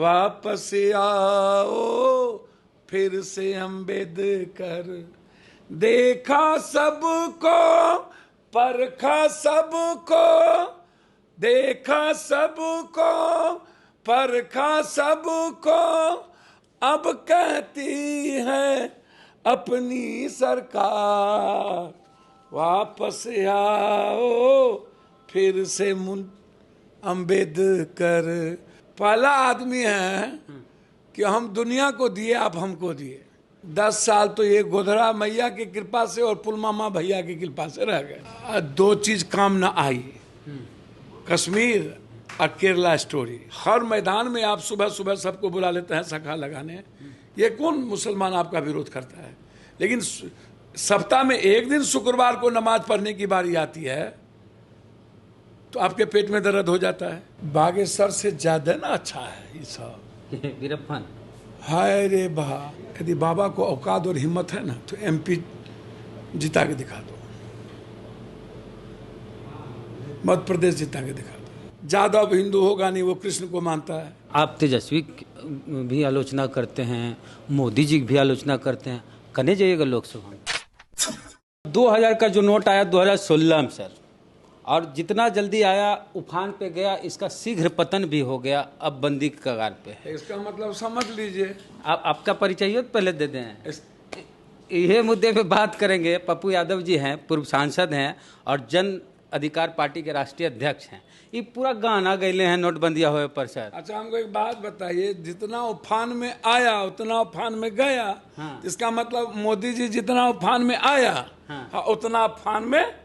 वापस आओ फिर से अम्बेडकर, देखा सबको परखा सबको, देखा सबको परखा सबको, अब कहती है अपनी सरकार, वापस आओ फिर से अम्बेडकर। पहला आदमी है कि हम दुनिया को दिए, आप हमको दिए। 10 साल तो ये गोधरा मैया की कृपा से और पुलमामा भैया की कृपा से रह गए। 2 चीज काम ना आई, कश्मीर और केरला स्टोरी। हर मैदान में आप सुबह सुबह सबको बुला लेते हैं सखा लगाने, ये कौन मुसलमान आपका विरोध करता है? लेकिन सप्ताह में एक दिन शुक्रवार को नमाज पढ़ने की बारी आती है तो आपके पेट में दर्द हो जाता है। बागेश्वर से ज्यादा ना अच्छा है ये सब वीरप्पन। हाय रे बा, यदि बाबा को औकात और हिम्मत है ना तो MP जिता के दिखा दो, मध्य प्रदेश जिता के दिखा दो। जादव हिंदू होगा नहीं, वो कृष्ण को मानता है। आप तेजस्वी भी आलोचना करते हैं, मोदी जी भी आलोचना करते हैं, करने जाइएगा लोकसभा में। 2000 का जो नोट आया 2016 में सर, और जितना जल्दी आया उफान पे गया, इसका शीघ्र पतन भी हो गया, अब बंदी की कगार पे है। इसका मतलब समझ लीजिए। आपका परिचय हो तो पहले दे दें। यह मुद्दे पे बात करेंगे। पप्पू यादव जी हैं, पूर्व सांसद हैं और जन अधिकार पार्टी के राष्ट्रीय अध्यक्ष हैं। ये पूरा गाना गैले हैं नोटबंदी हुए पर सर। अच्छा, हमको एक बात बताइए, जितना उफान में आया उतना उफान में गया। हाँ। इसका मतलब मोदी जी जितना उफान में आया, हाँ, उतना उफान में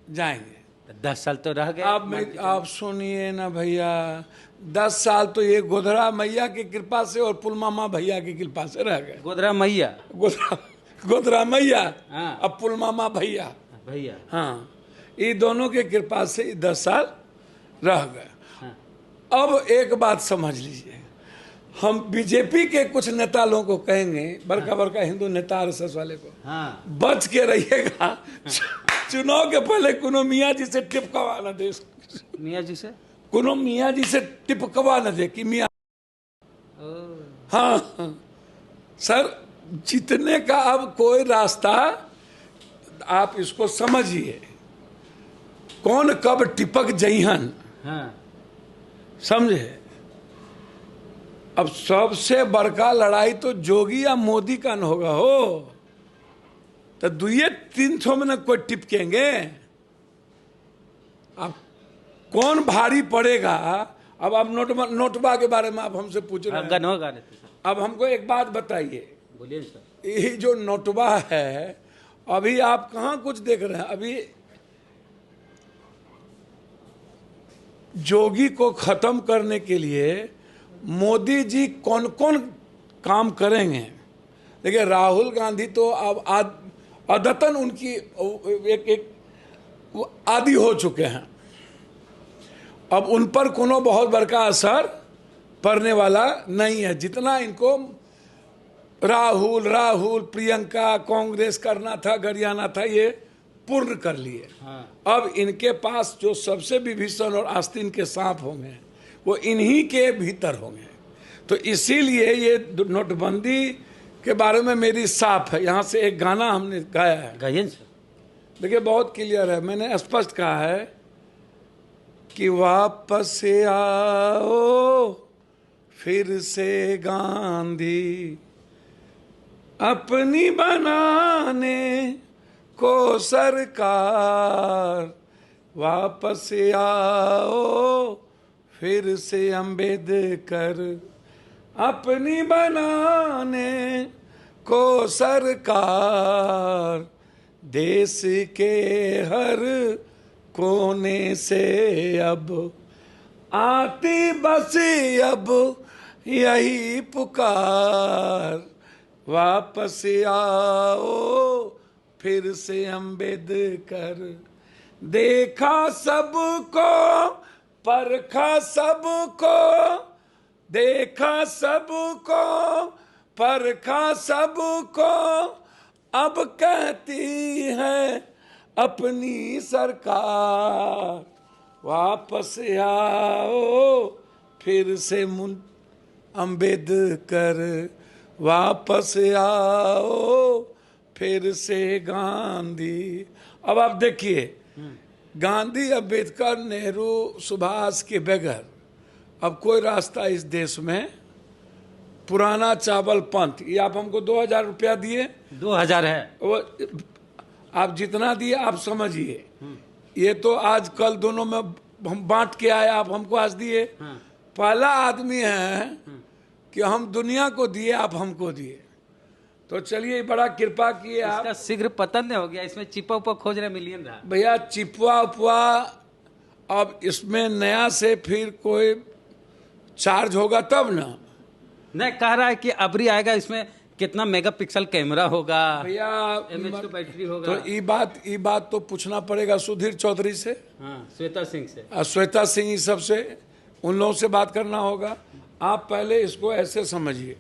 जाएंगे। 10 साल तो रह गए। आप सुनिए ना भैया, 10 साल तो ये गोधरा मैया की कृपा से और पुलमामा भैया की कृपा से रह गए। गोधरा मैया, गोधरा मैया, हाँ। अब पुलमामा भैया, भैया, हाँ, ये दोनों के कृपा से 10 साल रह गए। हाँ। अब एक बात समझ लीजिए, हम बीजेपी के कुछ नेता लोगों को कहेंगे, बड़का बड़का हिंदू नेता RSS वाले को, हाँ। बच के रहिएगा। चुनाव के पहले कोनो मियाँ जी से टिपकवा न दे, मियाँ जी से कोनो मियाँ जी से टिपकवा न दे कि मियाँ, हाँ सर, जीतने का अब कोई रास्ता, आप इसको समझिए, कौन कब टिपक जइहन, हाँ। समझे। अब सबसे बड़का लड़ाई तो जोगी या मोदी का न होगा हो, तो 2-3 में न कोई टिपकेंगे। अब कौन भारी पड़ेगा? अब आप नोटबा के बारे में आप हमसे पूछ रहे हैं। अब हमको एक बात बताइए, बोलिए सर। ये जो नोटबा है, अभी आप कहाँ कुछ देख रहे हैं? अभी जोगी को खत्म करने के लिए मोदी जी कौन कौन काम करेंगे? देखिए, राहुल गांधी तो अब अदतन उनकी एक आदी हो चुके हैं। अब उन पर कोनो बहुत बड़का असर पड़ने वाला नहीं है। जितना इनको राहुल प्रियंका कांग्रेस करना था, गरियाना था, ये पूर्ण कर लिए। हाँ। अब इनके पास जो सबसे विभीषण और आस्तीन के सांप होंगे वो इन्हीं के भीतर होंगे। तो इसीलिए ये नोटबंदी के बारे में मेरी साफ है। यहाँ से एक गाना हमने गाया है, गाइए सर। देखिए बहुत क्लियर है, मैंने स्पष्ट कहा है कि वापस आओ फिर से गांधी, अपनी बनाने को सरकार, वापस आओ फिर से अम्बेडकर, अपनी बनाने को सरकार, देश के हर कोने से अब आती बस अब यही पुकार, वापस आओ फिर से अम्बेडकर, देखा सबको परखा सबको, देखा सबको परखा सबको, अब कहती है अपनी सरकार, वापस आओ फिर से अम्बेडकर वापस आओ, फिर से गांधी। अब आप देखिए, गांधी, अम्बेडकर, नेहरू, सुभाष के बगैर अब कोई रास्ता इस देश में, पुराना चावल पंथ, ये आप हमको 2000 रुपया दिए, 2000 है वो आप जितना दिए आप समझिए, ये तो आज कल दोनों में हम बांट के आए, आप हमको आज दिए। पहला आदमी है कि हम दुनिया को दिए, आप हमको दिए। तो चलिए, बड़ा कृपा किए आप। इसका शीघ्र पतन हो गया, इसमें चिपा उपा खोज रहे मिलियन रहा। भैया चिपवा उपवा, अब इसमें नया से फिर कोई चार्ज होगा तब ना। नहीं, कह रहा है कि अबरी आएगा, इसमें कितना मेगापिक्सल कैमरा होगा भैया, एमएच का बैटरी होगा। तो ये बात तो पूछना पड़ेगा सुधीर चौधरी से, हाँ, श्वेता सिंह से, श्वेता सिंह, सब से, उन लोगों से बात करना होगा। आप पहले इसको ऐसे समझिए,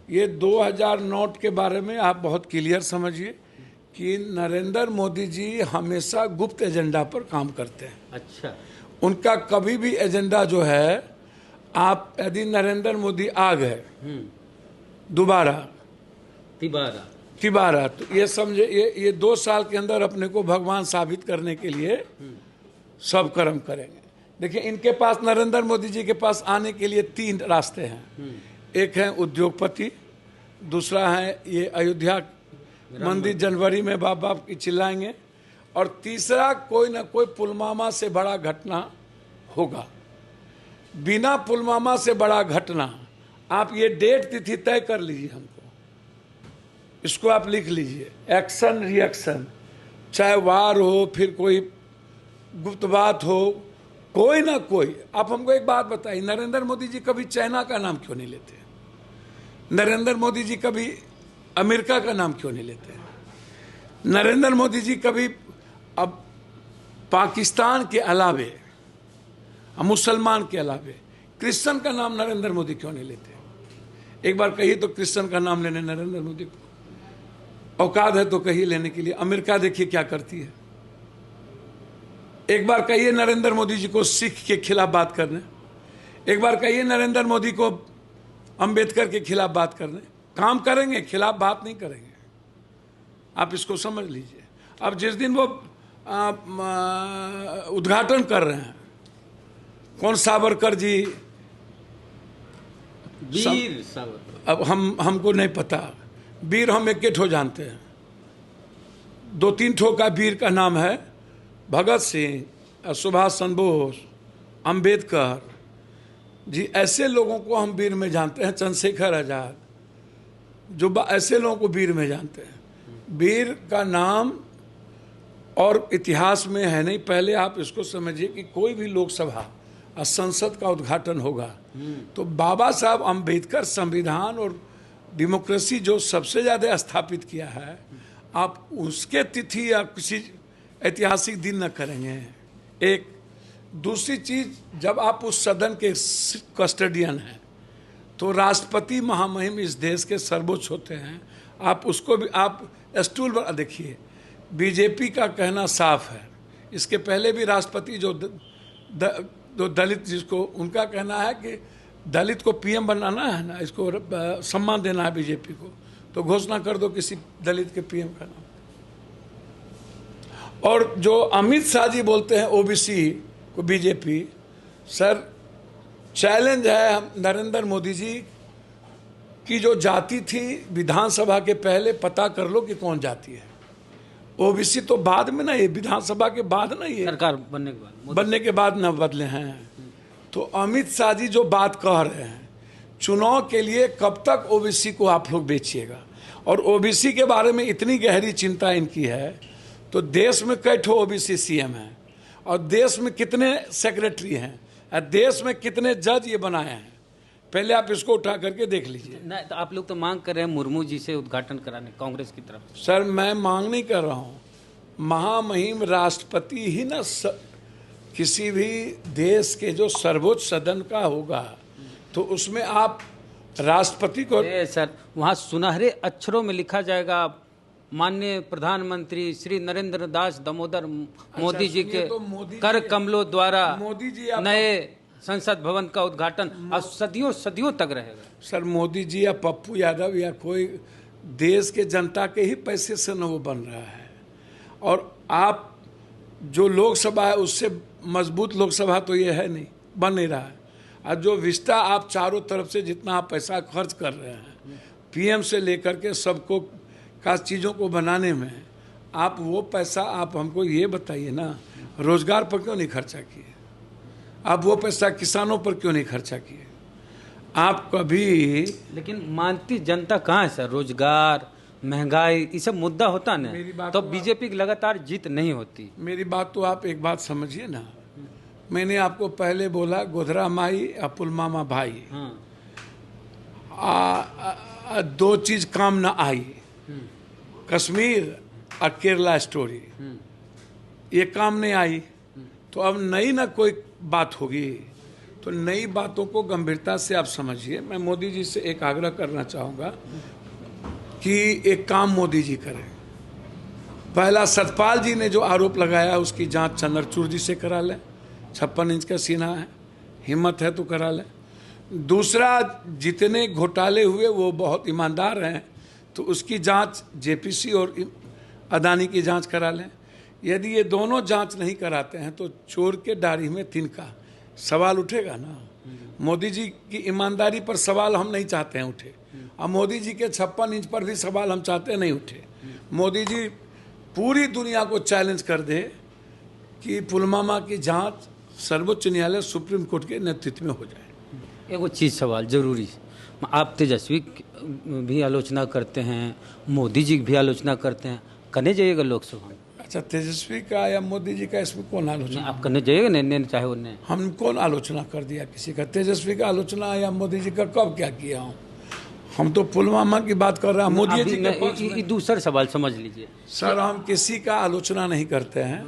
ये 2000 नोट के बारे में आप बहुत क्लियर समझिए कि नरेंद्र मोदी जी हमेशा गुप्त एजेंडा पर काम करते हैं। अच्छा, उनका कभी भी एजेंडा जो है, आप यदि नरेंद्र मोदी आ गए दोबारा तिबारा, तो ये समझे, ये 2 साल के अंदर अपने को भगवान साबित करने के लिए सब कर्म करेंगे। देखिए, इनके पास, नरेंद्र मोदी जी के पास आने के लिए 3 रास्ते हैं। एक है उद्योगपति, दूसरा है ये अयोध्या मंदिर जनवरी में बाप बाप की चिल्लाएंगे, और तीसरा कोई ना कोई पुलवामा से बड़ा घटना होगा। बिना पुलवामा से बड़ा घटना, आप ये डेट तिथि तय कर लीजिए हमको, इसको आप लिख लीजिए, एक्शन रिएक्शन, चाहे वार हो, फिर कोई गुप्त बात हो, कोई ना कोई। आप हमको एक बात बताइए, नरेंद्र मोदी जी कभी चाइना का नाम क्यों नहीं लेते? नरेंद्र मोदी जी कभी अमेरिका का नाम क्यों नहीं लेते? नरेंद्र मोदी जी कभी अब पाकिस्तान के अलावे, मुसलमान के अलावे क्रिश्चियन का नाम नरेंद्र मोदी क्यों नहीं लेते? एक बार कहिए तो क्रिश्चियन का नाम लेने नरेंद्र मोदी को औकात है तो कहिए लेने के लिए। अमेरिका देखिए क्या करती है। एक बार कहिए नरेंद्र मोदी जी को सिख के खिलाफ बात करने, एक बार कहिए नरेंद्र मोदी को अंबेडकर के खिलाफ बात करने। काम करेंगे, खिलाफ बात नहीं करेंगे, आप इसको समझ लीजिए। अब जिस दिन वो उद्घाटन कर रहे हैं, कौन, सावरकर जी, वीर सावरकर, अब हमको नहीं पता, वीर हम एक ठो जानते हैं, 2-3 ठो का वीर का नाम है, भगत सिंह, सुभाष चंद्र बोस, अंबेडकर जी, ऐसे लोगों को हम वीर में जानते हैं, चंद्रशेखर आजाद, जो ऐसे लोगों को वीर में जानते हैं। वीर का नाम और इतिहास में है नहीं। पहले आप इसको समझिए कि कोई भी लोकसभा और संसद का उद्घाटन होगा तो बाबा साहब अंबेडकर संविधान और डेमोक्रेसी जो सबसे ज़्यादा स्थापित किया है, आप उसके तिथि या किसी ऐतिहासिक दिन न करेंगे। एक दूसरी चीज़, जब आप उस सदन के कस्टडियन हैं तो राष्ट्रपति महामहिम इस देश के सर्वोच्च होते हैं। आप उसको भी, आप स्टूल पर देखिए, बीजेपी का कहना साफ है, इसके पहले भी राष्ट्रपति जो दलित, जिसको उनका कहना है कि दलित को पीएम बनाना है ना, इसको सम्मान देना है बीजेपी को, तो घोषणा कर दो किसी दलित के पीएम का नाम। और जो अमित शाह जी बोलते हैं ओबीसी को बीजेपी, सर चैलेंज है नरेंद्र मोदी जी की जो जाति थी विधानसभा के पहले पता कर लो कि कौन जाति है। ओबीसी तो बाद में ना, ये विधानसभा के बाद ना, ये सरकार बनने के बाद ना बदले हैं। तो अमित शाह जी जो बात कह रहे हैं, चुनाव के लिए कब तक ओबीसी को आप लोग बेचिएगा? और ओबीसी के बारे में इतनी गहरी चिंता इनकी है, तो देश में कई ठो ओबीसी सीएम हैं, और देश में कितने सेक्रेटरी हैं, और देश में कितने जज ये बनाए हैं, पहले आप इसको उठा करके देख लीजिए। नहीं तो आप लोग तो मांग कर रहे हैं मुर्मू जी से उद्घाटन कराने, कांग्रेस की तरफ। सर मैं मांग नहीं कर रहा हूँ, महामहिम राष्ट्रपति ही ना किसी भी देश के जो सर्वोच्च सदन का होगा, तो उसमें आप राष्ट्रपति को, सर वहाँ सुनहरे अक्षरों में लिखा जाएगा माननीय प्रधानमंत्री श्री नरेंद्र दास दामोदर मोदी जी के तो मोदी कर कमलों द्वारा मोदी जी नए संसद भवन का उद्घाटन और सदियों सदियों तक रहेगा। सर मोदी जी या पप्पू यादव या कोई देश के जनता के ही पैसे से न वो बन रहा है, और आप जो लोकसभा है उससे मजबूत लोकसभा तो ये है नहीं, बन नहीं रहा है। और जो विस्ता आप चारों तरफ से जितना आप पैसा खर्च कर रहे हैं पीएम से लेकर के सबको का चीज़ों को बनाने में, आप वो पैसा आप हमको ये बताइए ना, रोजगार पर क्यों नहीं खर्चा किए? आप वो पैसा किसानों पर क्यों नहीं खर्चा किए? आप कभी, लेकिन मानती जनता कहाँ है सर? रोजगार, महंगाई, ये सब मुद्दा होता ना, तो बीजेपी की लगातार जीत नहीं होती। मेरी बात तो आप एक बात समझिए ना, मैंने आपको पहले बोला गोधरा माई या पुलवामा भाई, दो चीज काम ना आई, कश्मीर और केरला स्टोरी, ये काम नहीं आई। तो अब नई ना कोई बात होगी, तो नई बातों को गंभीरता से आप समझिए। मैं मोदी जी से एक आग्रह करना चाहूँगा कि एक काम मोदी जी करें। पहला, सतपाल जी ने जो आरोप लगाया उसकी जांच चंद्रचूड़ जी से करा लें, 56 इंच का सीना है, हिम्मत है तो करा लें। दूसरा, जितने घोटाले हुए वो बहुत ईमानदार हैं, तो उसकी जांच जेपीसी और अदानी की जांच करा लें। यदि ये दोनों जांच नहीं कराते हैं तो चोर के दाढ़ी में तिनका सवाल उठेगा ना। मोदी जी की ईमानदारी पर सवाल हम नहीं चाहते हैं उठे, और मोदी जी के 56 इंच पर भी सवाल हम चाहते हैं नहीं उठे। मोदी जी पूरी दुनिया को चैलेंज कर दे कि पुलवामा की जांच सर्वोच्च न्यायालय सुप्रीम कोर्ट के नेतृत्व में हो जाए। एगो चीज़ सवाल जरूरी, आप तेजस्वी भी आलोचना करते हैं, मोदी जी की भी आलोचना करते हैं, करने जाइएगा लोकसभा में? अच्छा, तेजस्वी का या मोदी जी का इसमें कौन आलोचना? आप करने जाइएगा नहीं चाहे उन्हें? हम कौन आलोचना कर दिया किसी का? तेजस्वी का आलोचना या मोदी जी का कब क्या किया हूँ? हम तो पुलवामा की बात कर रहे हैं। मोदी जी का दूसरा सवाल समझ लीजिए सर, हम किसी का आलोचना नहीं करते हैं।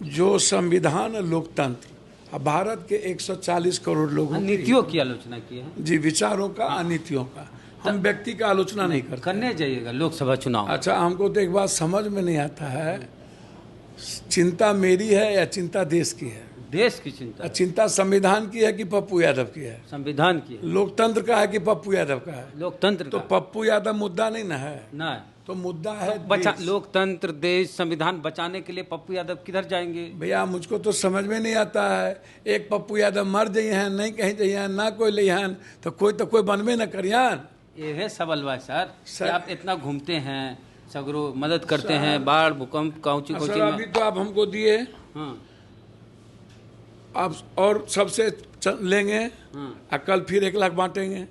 जो संविधान, लोकतंत्र, भारत के 140 करोड़ लोगों नीतियों की आलोचना की है जी, विचारों का, नीतियों का, हम व्यक्ति का आलोचना नहीं करते। करने जाइएगा लोकसभा चुनाव। अच्छा, हमको तो एक बात समझ में नहीं आता है, चिंता मेरी है या चिंता देश की है? देश की चिंता। चिंता संविधान की है कि पप्पू यादव की है? संविधान की। लोकतंत्र का है कि पप्पू यादव का है? लोकतंत्र। तो पप्पू यादव मुद्दा नहीं ना है ना, तो मुद्दा है लोकतंत्र, देश, संविधान बचाने के लिए पप्पू यादव किधर जाएंगे? भैया मुझको तो समझ में नहीं आता है। एक पप्पू यादव मर जाइए हैं, नहीं कहीं जाइए ना कोई ले हैं, तो कोई बनबे न करियान। ये है सवाल बा सर, आप इतना घूमते हैं, सगरो मदद करते हैं, बाढ़, भूकंप, काउची सर अभी तो आप हमको दिए, आप और सबसे लेंगे, कल फिर 1 लाख बांटेंगे।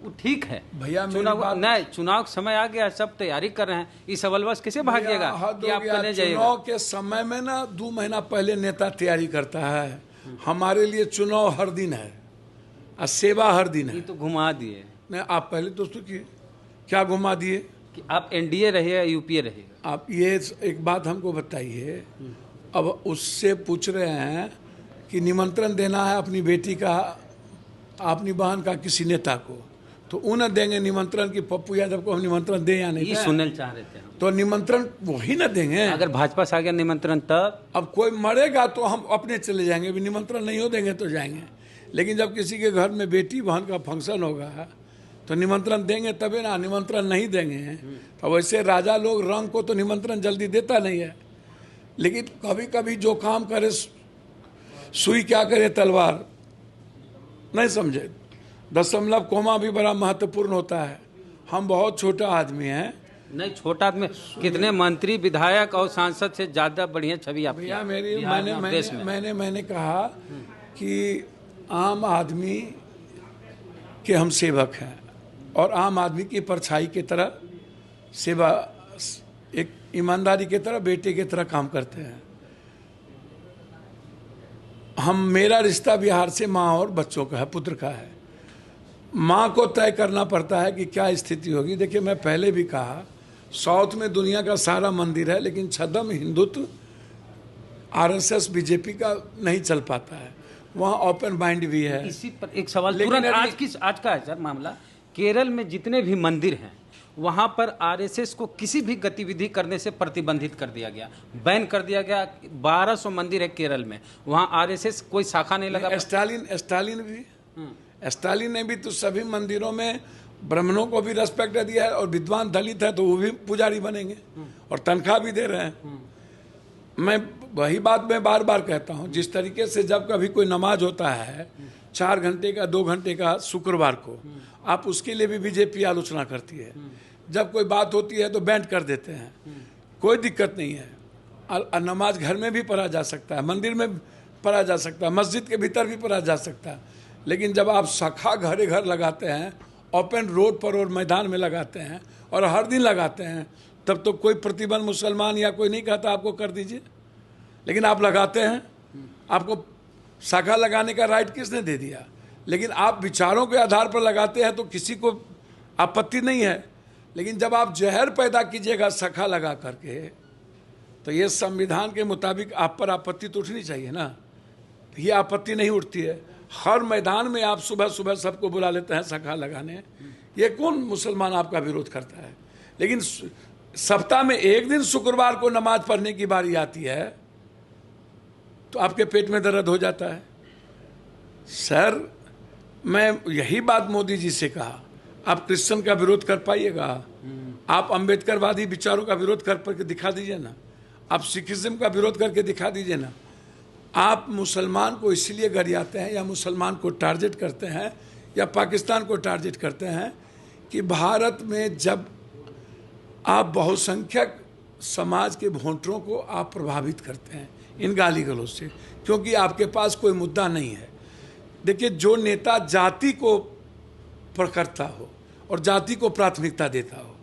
वो ठीक है भैया, चुनाव का समय आ गया, सब तैयारी कर रहे हैं, इस सवाल बस कैसे भागिएगा कि आप करने जाइएगा? चुनाव के समय में ना 2 महीना पहले नेता तैयारी करता है। हमारे लिए चुनाव हर दिन है और सेवा हर दिन है। ये तो घुमा दिए। नहीं, आप पहले तो सोचिए क्या घुमा दिए कि आप एनडीए रहिएगा, यूपीए रहिएगा। आप ये एक बात हमको बताइए, अब उससे पूछ रहे हैं कि निमंत्रण देना है अपनी बेटी का, अपनी बहन का किसी नेता को, तो उन्हें देंगे निमंत्रण कि पप्पू यादव को हम निमंत्रण दें या नहीं? ये सुनना चाह रहे थे। तो निमंत्रण वही ना देंगे। अगर भाजपा से आ गया निमंत्रण तब? अब कोई मरेगा तो हम अपने चले जाएंगे, भी निमंत्रण नहीं हो देंगे तो जाएंगे। लेकिन जब किसी के घर में बेटी बहन का फंक्शन होगा तो निमंत्रण देंगे तभी ना, निमंत्रण नहीं देंगे तो वैसे राजा लोग रंग को तो निमंत्रण जल्दी देता नहीं है। लेकिन कभी कभी जो काम करे सुई क्या करे तलवार, नहीं समझे? दशमलव कोमा भी बड़ा महत्वपूर्ण होता है। हम बहुत छोटा आदमी हैं। नहीं, छोटा आदमी, कितने मंत्री, विधायक और सांसद से ज्यादा बढ़िया छवि आपकी। भैया मैंने कहा कि आम आदमी के हम सेवक हैं और आम आदमी की परछाई की तरह सेवा, एक ईमानदारी की तरह, बेटे की तरह काम करते हैं हम। मेरा रिश्ता बिहार से माँ और बच्चों का है, पुत्र का है। माँ को तय करना पड़ता है कि क्या स्थिति होगी। देखिए, मैं पहले भी कहा, साउथ में दुनिया का सारा मंदिर है, लेकिन छद्म हिंदुत्व आरएसएस बीजेपी का नहीं चल पाता है। वहाँ ओपन माइंड भी है। इसी पर एक सवाल तुरंत आज का है सर मामला। केरल में जितने भी मंदिर हैं वहाँ पर आरएसएस को किसी भी गतिविधि करने से प्रतिबंधित कर दिया गया, बैन कर दिया गया। 1200 मंदिर है केरल में, वहाँ आरएसएस कोई शाखा नहीं लगा। स्टालिन ने भी तो सभी मंदिरों में ब्राह्मणों को भी रेस्पेक्ट दिया है, और विद्वान दलित है तो वो भी पुजारी बनेंगे और तनख्वाह भी दे रहे हैं। मैं वही बात मैं बार बार कहता हूँ, जिस तरीके से जब कभी कोई नमाज होता है 4 घंटे का 2 घंटे का शुक्रवार को, आप उसके लिए भी बीजेपी आलोचना करती है। जब कोई बात होती है तो बैंड कर देते हैं, कोई दिक्कत नहीं है। नमाज घर में भी पढ़ा जा सकता है, मंदिर में पढ़ा जा सकता है, मस्जिद के भीतर भी पढ़ा जा सकता है। लेकिन जब आप शाखा घरे घर लगाते हैं, ओपन रोड पर और मैदान में लगाते हैं और हर दिन लगाते हैं, तब तो कोई प्रतिबंध मुसलमान या कोई नहीं कहता आपको कर दीजिए, लेकिन आप लगाते हैं। आपको शाखा लगाने का राइट किसने दे दिया? लेकिन आप विचारों के आधार पर लगाते हैं तो किसी को आपत्ति नहीं है। लेकिन जब आप जहर पैदा कीजिएगा शाखा लगा करके, तो ये संविधान के मुताबिक आप पर आपत्ति तो उठनी चाहिए ना। ये आपत्ति नहीं उठती है। हर मैदान में आप सुबह सुबह सबको बुला लेते हैं शाखा लगाने। ये कौन मुसलमान आपका विरोध करता है? लेकिन सप्ताह में एक दिन शुक्रवार को नमाज पढ़ने की बारी आती है तो आपके पेट में दर्द हो जाता है। सर, मैं यही बात मोदी जी से कहा, आप क्रिश्चियन का विरोध कर पाइएगा? आप अंबेडकरवादी विचारों का विरोध करके दिखा दीजिए ना। आप सिखिज्म का विरोध करके दिखा दीजिए ना। आप मुसलमान को इसलिए गरियाते हैं या मुसलमान को टारगेट करते हैं या पाकिस्तान को टारगेट करते हैं कि भारत में जब आप बहुसंख्यक समाज के वोटरों को आप प्रभावित करते हैं इन गाली गलौज से, क्योंकि आपके पास कोई मुद्दा नहीं है। देखिए, जो नेता जाति को प्रखरता हो और जाति को प्राथमिकता देता हो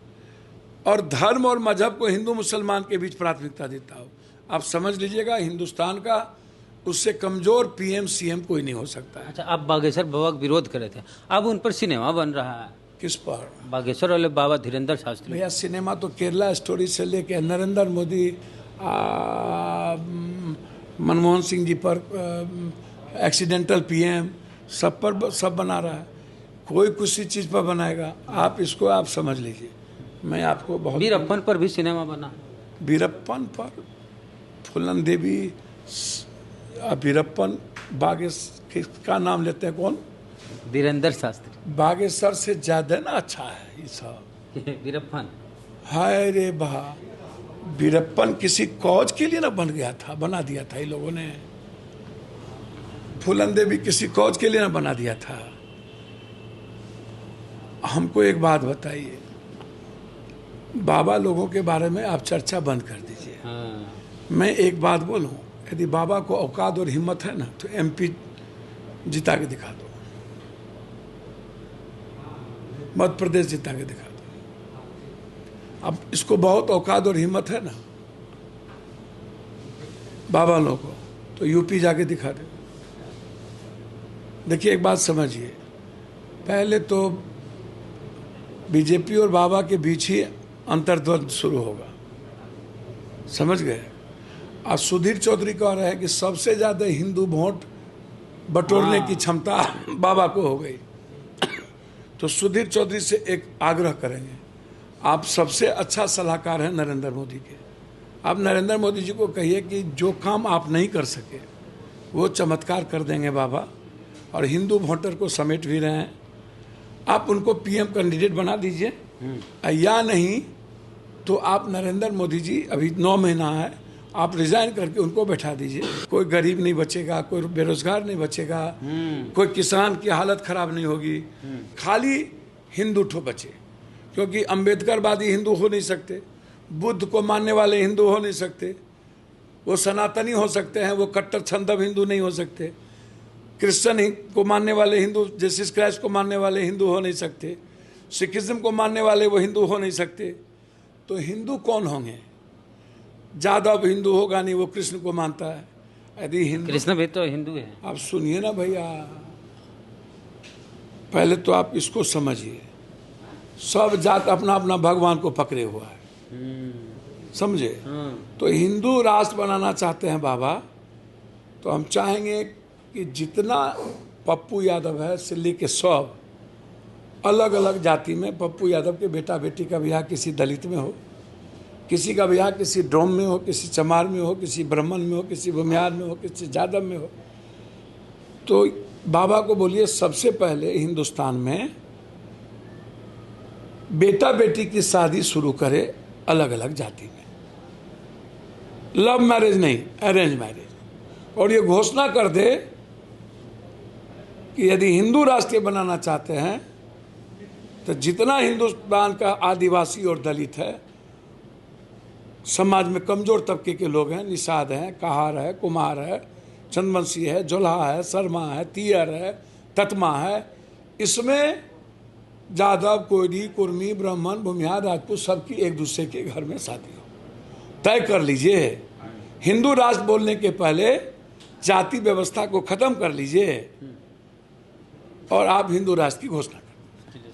और धर्म और मजहब को हिंदू मुसलमान के बीच प्राथमिकता देता हो, आप समझ लीजिएगा हिंदुस्तान का उससे कमजोर पीएम सीएम कोई नहीं हो सकता है। अच्छा, आप बागेश्वर बाबा का विरोध कर रहे थे, अब उन पर सिनेमा बन रहा है। किस पर? बागेश्वर वाले बाबा धीरेन्द्र शास्त्री। भैया, सिनेमा तो केरला स्टोरी से लेके नरेंद्र मोदी, मनमोहन सिंह जी पर एक्सीडेंटल पीएम, सब पर सब बना रहा है। कोई किसी चीज़ पर बनाएगा, आप इसको आप समझ लीजिए। मैं आपको बहुत वीरप्पन पर भी सिनेमा बना। वीरप्पन पर, फूलन देवी, वीरप्पन, बागेश्वर का नाम लेते हैं कौन? धीरेन्द्र शास्त्री। बागेश्वर से ज्यादा ना अच्छा है ये सब। वीरप्पन, हाय रे बहा, वीरप्पन किसी कॉज के लिए ना बन गया था, बना दिया था ये लोगों ने। फूलन देवी किसी कॉज के लिए ना बना दिया था। हमको एक बात बताइए, बाबा लोगों के बारे में आप चर्चा बंद कर दीजिए। हाँ। मैं एक बात बोलूं, यदि बाबा को औकात और हिम्मत है ना तो एमपी जिता के दिखा दो, मध्य प्रदेश जिता के दिखा दो। अब इसको बहुत औकात और हिम्मत है ना बाबा लोगों को, तो यूपी जाके दिखा दे। देखिए, एक बात समझिए, पहले तो बीजेपी और बाबा के बीच ही अंतर्द्वंद शुरू होगा, समझ गए? आज सुधीर चौधरी कह रहे हैं कि सबसे ज्यादा हिंदू वोट बटोरने की क्षमता बाबा को हो गई। तो सुधीर चौधरी से एक आग्रह करेंगे, आप सबसे अच्छा सलाहकार हैं नरेंद्र मोदी के। आप नरेंद्र मोदी जी को कहिए कि जो काम आप नहीं कर सके वो चमत्कार कर देंगे बाबा, और हिंदू वोटर को समेट भी रहे हैं। आप उनको पीएम कैंडिडेट बना दीजिए, या नहीं तो आप नरेंद्र मोदी जी, अभी 9 महीना है, आप रिजाइन करके उनको बैठा दीजिए। कोई गरीब नहीं बचेगा, कोई बेरोजगार नहीं बचेगा, कोई किसान की हालत खराब नहीं होगी, खाली हिंदू ठो बचे। क्योंकि अंबेडकरवादी हिंदू हो नहीं सकते, बुद्ध को मानने वाले हिंदू हो नहीं सकते, वो सनातनी हो सकते हैं, वो कट्टर छंदव हिंदू नहीं हो सकते। क्रिश्चियन को मानने वाले हिंदू, जीसस क्राइस्ट को मानने वाले हिंदू हो नहीं सकते। सिखिज्म को मानने वाले वो हिंदू हो नहीं सकते। तो हिंदू कौन होंगे? जादव हिंदू होगा नहीं, वो कृष्ण को मानता है। यदि हिंदू, कृष्ण भी तो हिंदू है। आप सुनिए ना भैया, पहले तो आप इसको समझिए, सब जात अपना अपना भगवान को पकड़े हुआ है, समझे? तो हिंदू राष्ट्र बनाना चाहते हैं बाबा, तो हम चाहेंगे कि जितना पप्पू यादव है से लेके सब अलग अलग जाति में पप्पू यादव के बेटा बेटी का ब्याह किसी दलित में हो, किसी का ब्याह किसी ड्रोम में हो, किसी चमार में हो, किसी ब्राह्मण में हो, किसी भूमियार में हो, किसी जादव में हो। तो बाबा को बोलिए सबसे पहले हिंदुस्तान में बेटा बेटी की शादी शुरू करे अलग अलग जाति में, लव मैरिज नहीं, अरेंज मैरिज। और ये घोषणा कर दे कि यदि हिंदू राष्ट्र बनाना चाहते हैं तो जितना हिंदुस्तान का आदिवासी और दलित है, समाज में कमजोर तबके के लोग हैं, निषाद हैं, कहार है, कुमार है, चंदवंशी है, जोल्हा है, शर्मा है, तीयर है, ततमा है, इसमें जादव, कोयरी, कुर्मी, ब्राह्मण, भूमिहार, राजपूत सबकी एक दूसरे के घर में शादी हो। तय कर लीजिए, हिंदू राष्ट्र बोलने के पहले जाति व्यवस्था को खत्म कर लीजिए और आप हिंदू राष्ट्र की घोषणा करें।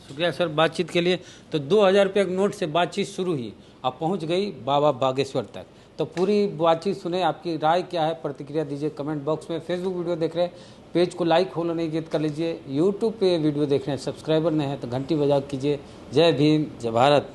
शुक्रिया सर बातचीत के लिए। तो 2000 रुपये के नोट से बातचीत शुरू हुई, अब पहुंच गई बाबा बागेश्वर तक। तो पूरी बातचीत सुने, आपकी राय क्या है, प्रतिक्रिया दीजिए कमेंट बॉक्स में। फेसबुक वीडियो देख रहे हैं, पेज को लाइक फॉलो नहीं किया कर लीजिए। यूट्यूब पे वीडियो देख रहे हैं, सब्सक्राइबर नहीं है तो घंटी बजा कीजिए। जय भीम, जय भारत।